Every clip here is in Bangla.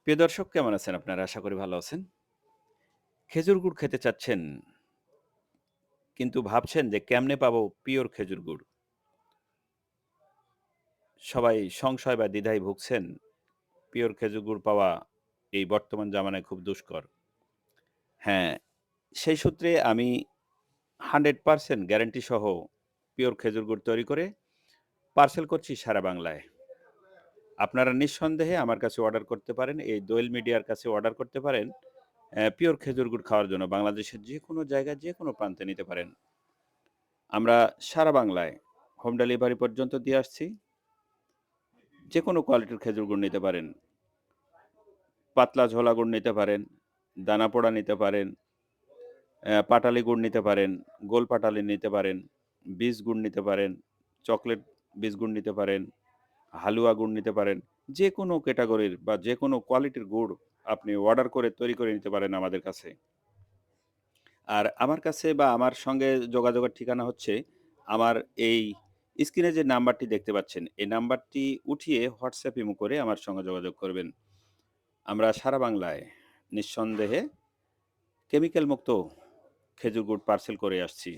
প্রিয় দর্শক কেমন আছেন আপনারা? আশা করি ভালো আছেন। খেজুর গুড় খেতে চাচ্ছেন, কিন্তু ভাবছেন যে কেমনে পাবো পিওর খেজুর গুড়? সবাই সংশয় বা দ্বিধায় ভুগছেন। পিওর খেজুর গুড় পাওয়া এই বর্তমান জামানায় খুব দুষ্কর। হ্যাঁ, সেই সূত্রে আমি 100% গ্যারান্টি সহ পিওর খেজুর গুড় তৈরি করে পার্সেল করছি সারা বাংলায়। আপনারা নিঃসন্দেহে আমার কাছে অর্ডার করতে পারেন। এই দোয়েল মিডিয়ার কাছে অর্ডার করতে পারেন। পিওর খেজুর গুড় খাওয়ার জন্য বাংলাদেশের যেকোনো জায়গায় যেকোনো প্রান্তে নিতে পারেন। আমরা সারা বাংলায় হোম ডেলিভারি পর্যন্ত দিয়ে আসছি। যেকোনো কোয়ালিটির খেজুর গুড় নিতে পারেন। পাতলা ঝোলা গুড় নিতে পারেন, দানা পোড়া নিতে পারেন, পাটালি গুড় নিতে পারেন, গোল পাটালি নিতে পারেন, বীজ গুড় নিতে পারেন, চকলেট বীজ গুড় নিতে পারেন, হালুয়া গুড় নিতে পারেন। যেকোনো ক্যাটেগরির বা যেকোনো কোয়ালিটির গুড় আপনি অর্ডার করে তৈরি করে নিতে পারেন আমাদের কাছে। আর আমার কাছে বা আমার সঙ্গে যোগাযোগের ঠিকানা হচ্ছে আমার এই স্ক্রিনে যে নাম্বারটি দেখতে পাচ্ছেন, এই নাম্বারটি উঠিয়ে হোয়াটসঅ্যাপ ইমো করে আমার সঙ্গে যোগাযোগ করবেন। আমরা সারা বাংলায় নিঃসন্দেহে কেমিক্যাল মুক্ত খেজুর গুড় পার্সেল করে আসছি।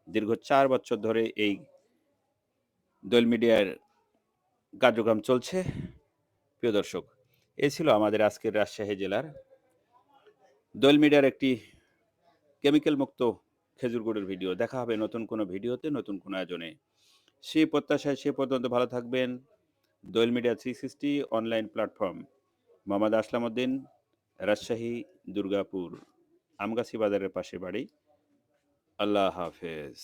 দীর্ঘ ৪ বছর ধরে এই দোয়েল মিডিয়ার কার্যক্রম চলছে। প্রিয় দর্শক, এই ছিল আমাদের আজকের রাজশাহী জেলার দোয়েল মিডিয়ার একটি কেমিক্যাল মুক্ত খেজুর গুড়ের ভিডিও। দেখা হবে নতুন কোনো ভিডিওতে, নতুন কোনো আয়োজনে। সেই প্রত্যাশায় সে পর্যন্ত ভালো থাকবেন। দোয়েল মিডিয়া 360 অনলাইন প্ল্যাটফর্ম। মোহাম্মদ আসলাম উদ্দিন, রাজশাহী, দুর্গাপুর, আমগাছি বাজারের পাশে বাড়ি। আল্লাহ হাফেজ।